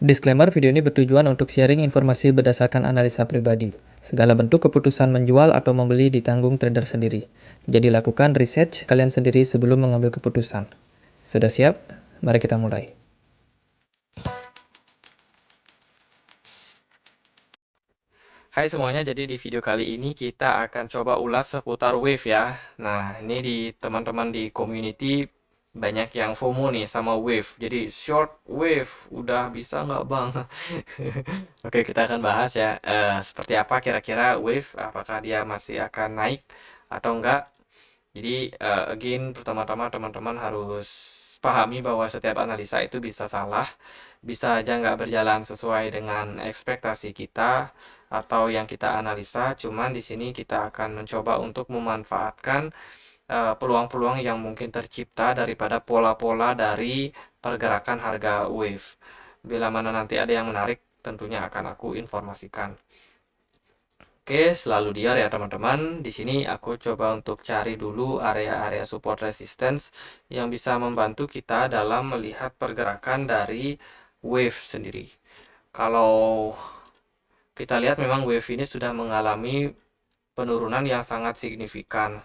Disclaimer, video ini bertujuan untuk sharing informasi berdasarkan analisa pribadi. Segala bentuk keputusan menjual atau membeli ditanggung trader sendiri. Jadi lakukan research kalian sendiri sebelum mengambil keputusan. Sudah siap? Mari kita mulai. Hai semuanya, jadi di video kali ini kita akan coba ulas seputar Wave ya. Nah, ini di teman-teman di community banyak yang FOMO nih sama Wave. Jadi short Wave udah bisa nggak bang? Oke, kita akan bahas ya. Seperti apa kira-kira Wave? Apakah dia masih akan naik atau enggak? Jadi again, pertama-tama teman-teman harus pahami bahwa setiap analisa itu bisa salah, bisa aja nggak berjalan sesuai dengan ekspektasi kita atau yang kita analisa. Cuman di sini kita akan mencoba untuk memanfaatkan peluang-peluang yang mungkin tercipta daripada pola-pola dari pergerakan harga Wave. Bila mana nanti ada yang menarik, tentunya akan aku informasikan. Oke, selalu diar ya teman-teman. Di sini aku coba untuk cari dulu area-area support resistance yang bisa membantu kita dalam melihat pergerakan dari wave sendiri. Kalau kita lihat memang wave ini sudah mengalami penurunan yang sangat signifikan.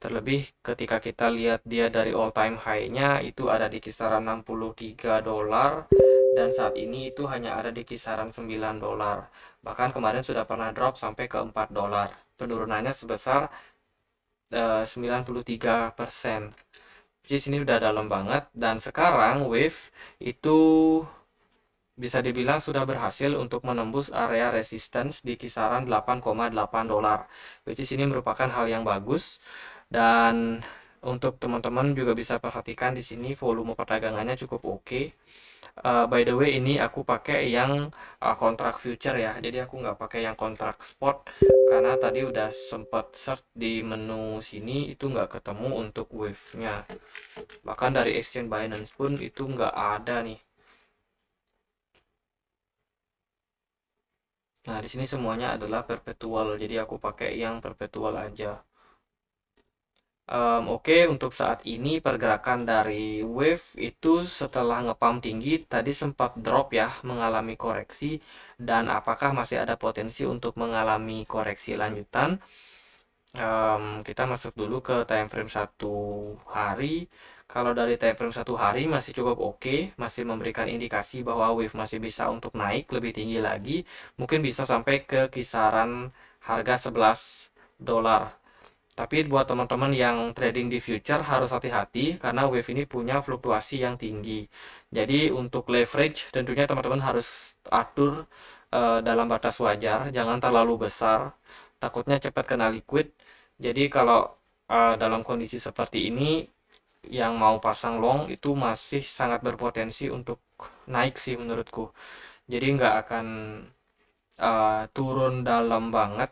Terlebih ketika kita lihat dia dari all time high-nya itu ada di kisaran 63 dolar dan saat ini itu hanya ada di kisaran 9 dolar. Bahkan kemarin sudah pernah drop sampai ke 4 dolar. Penurunannya sebesar 93%. Jadi sini udah dalam banget dan sekarang wave itu bisa dibilang sudah berhasil untuk menembus area resistance di kisaran 8,8 dolar. Which is ini merupakan hal yang bagus dan untuk teman-teman juga bisa perhatikan di sini volume perdagangannya cukup oke. By the way ini aku pakai yang kontrak future ya, jadi aku nggak pakai yang kontrak spot karena tadi udah sempat search di menu sini itu nggak ketemu untuk wave-nya. Bahkan dari exchange Binance pun itu nggak ada nih. Nah, di sini semuanya adalah perpetual, jadi aku pakai yang perpetual aja. Oke, untuk saat ini pergerakan dari wave itu setelah ngepump tinggi tadi sempat drop ya, mengalami koreksi. Dan apakah masih ada potensi untuk mengalami koreksi lanjutan? Kita masuk dulu ke time frame 1 hari. Kalau dari time frame 1 hari masih cukup oke, masih memberikan indikasi bahwa wave masih bisa untuk naik lebih tinggi lagi, mungkin bisa sampai ke kisaran harga 11 dolar. Tapi buat teman-teman yang trading di future harus hati-hati karena wave ini punya fluktuasi yang tinggi. Jadi untuk leverage tentunya teman-teman harus atur dalam batas wajar, jangan terlalu besar, takutnya cepat kena liquid. Jadi kalau dalam kondisi seperti ini yang mau pasang long itu masih sangat berpotensi untuk naik sih menurutku. Jadi nggak akan turun dalam banget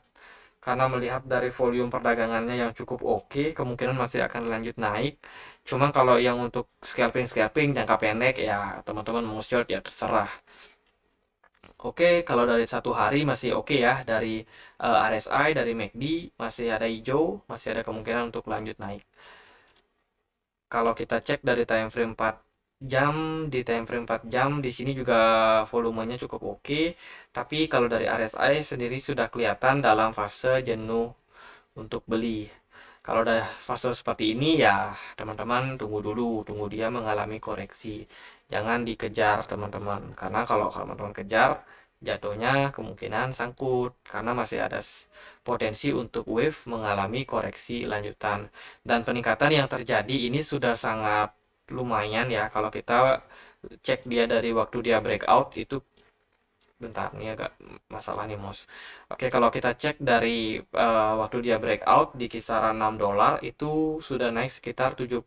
karena melihat dari volume perdagangannya yang cukup oke, kemungkinan masih akan lanjut naik. Cuma kalau yang untuk scalping jangka pendek ya teman-teman mau short ya terserah. Oke, kalau dari 1 hari masih oke ya, dari RSI, dari MACD masih ada hijau, masih ada kemungkinan untuk lanjut naik. Kalau kita cek dari time frame 4 jam, di time frame 4 jam di sini juga volumenya cukup oke, tapi kalau dari RSI sendiri sudah kelihatan dalam fase jenuh untuk beli. Kalau udah fase seperti ini ya teman-teman tunggu dulu, tunggu dia mengalami koreksi. Jangan dikejar teman-teman, karena kalau teman-teman kejar jatuhnya kemungkinan sangkut karena masih ada potensi untuk wave mengalami koreksi lanjutan. Dan peningkatan yang terjadi ini sudah sangat lumayan ya kalau kita cek dia dari waktu dia breakout itu. Bentar, ini agak masalah nih, Mos. Oke, kalau kita cek dari waktu dia breakout di kisaran 6 dolar itu sudah naik sekitar 72.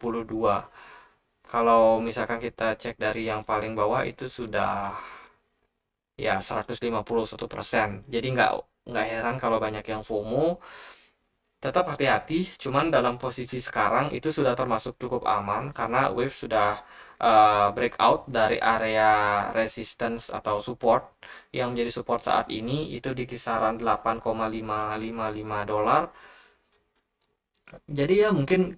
Kalau misalkan kita cek dari yang paling bawah itu sudah ya 151%. Jadi nggak heran kalau banyak yang FOMO. Tetap hati-hati, cuman dalam posisi sekarang itu sudah termasuk cukup aman karena wave sudah breakout dari area resistance atau support yang menjadi support saat ini itu di kisaran 8,555 dolar. Jadi ya mungkin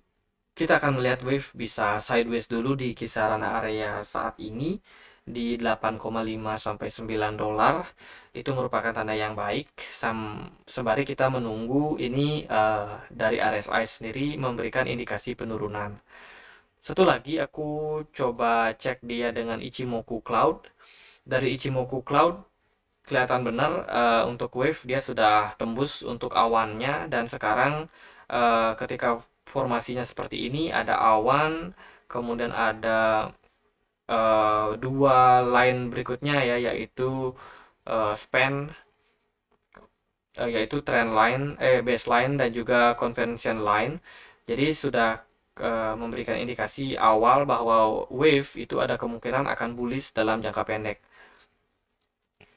kita akan melihat wave bisa sideways dulu di kisaran area saat ini di 8,5 sampai 9 dolar, itu merupakan tanda yang baik. Sembari kita menunggu ini dari RSI sendiri memberikan indikasi penurunan. Satu lagi aku coba cek dia dengan Ichimoku Cloud. Dari Ichimoku Cloud kelihatan benar untuk wave dia sudah tembus untuk awannya, dan sekarang ketika formasinya seperti ini ada awan, kemudian ada dua line berikutnya ya, yaitu span, yaitu trend line, baseline dan juga convention line. Jadi sudah memberikan indikasi awal bahwa wave itu ada kemungkinan akan bullish dalam jangka pendek.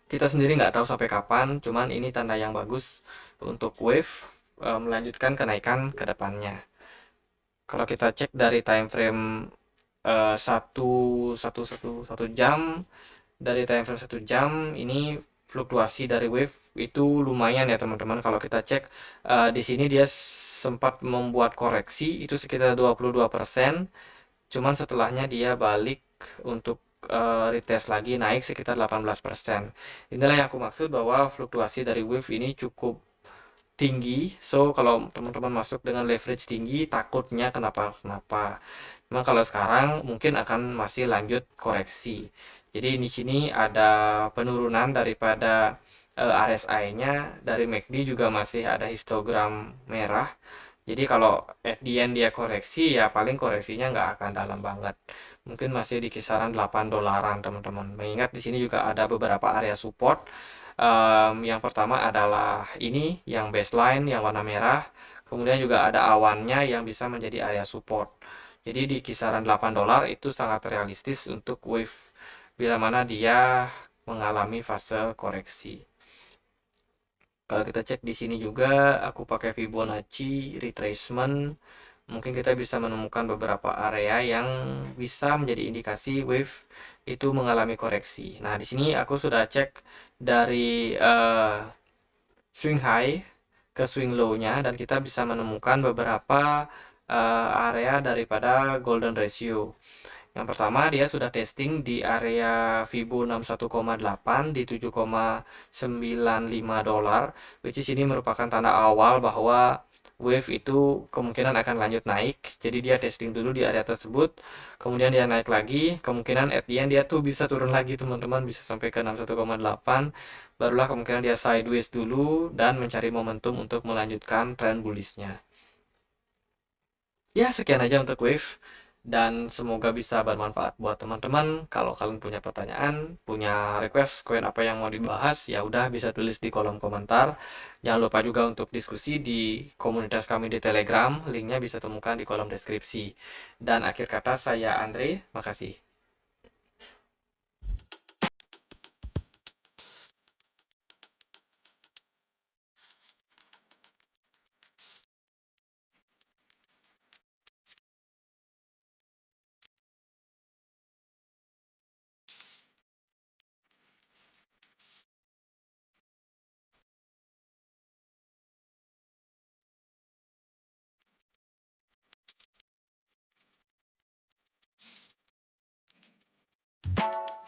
Kita sendiri nggak tahu sampai kapan, cuman ini tanda yang bagus untuk wave melanjutkan kenaikan ke depannya. Kalau kita cek dari time frame satu satu satu satu jam, dari time frame 1 jam ini fluktuasi dari wave itu lumayan ya teman-teman. Kalau kita cek di sini dia sempat membuat koreksi itu sekitar 22%, cuman setelahnya dia balik untuk retest lagi naik sekitar 18%. Inilah yang aku maksud bahwa fluktuasi dari wave ini cukup tinggi. So kalau teman-teman masuk dengan leverage tinggi takutnya kenapa-kenapa. Cuma kalau sekarang mungkin akan masih lanjut koreksi. Jadi di sini ada penurunan daripada RSI-nya, dari MACD juga masih ada histogram merah. Jadi kalau at the end dia koreksi ya paling koreksinya nggak akan dalam banget. Mungkin masih di kisaran 8 dolaran teman-teman. Mengingat di sini juga ada beberapa area support. Yang pertama adalah ini yang baseline yang warna merah. Kemudian juga ada awannya yang bisa menjadi area support. Jadi di kisaran 8 dolar itu sangat realistis untuk wave bila mana dia mengalami fase koreksi. Kalau kita cek di sini juga aku pakai Fibonacci retracement, mungkin kita bisa menemukan beberapa area yang bisa menjadi indikasi wave itu mengalami koreksi. Nah, di sini aku sudah cek dari swing high ke swing low-nya, dan kita bisa menemukan beberapa area daripada golden ratio. Yang pertama dia sudah testing di area Fibo 61,8 di 7,95 dolar, which is ini merupakan tanda awal bahwa wave itu kemungkinan akan lanjut naik. Jadi dia testing dulu di area tersebut, kemudian dia naik lagi, kemungkinan at the end dia tuh bisa turun lagi teman-teman, bisa sampai ke 61,8, barulah kemungkinan dia sideways dulu dan mencari momentum untuk melanjutkan trend bullishnya. Ya, sekian aja untuk wave, dan semoga bisa bermanfaat buat teman-teman. Kalau kalian punya pertanyaan, punya request koin apa yang mau dibahas, ya udah bisa tulis di kolom komentar. Jangan lupa juga untuk diskusi di komunitas kami di Telegram, linknya bisa temukan di kolom deskripsi. Dan akhir kata saya Andre, makasih.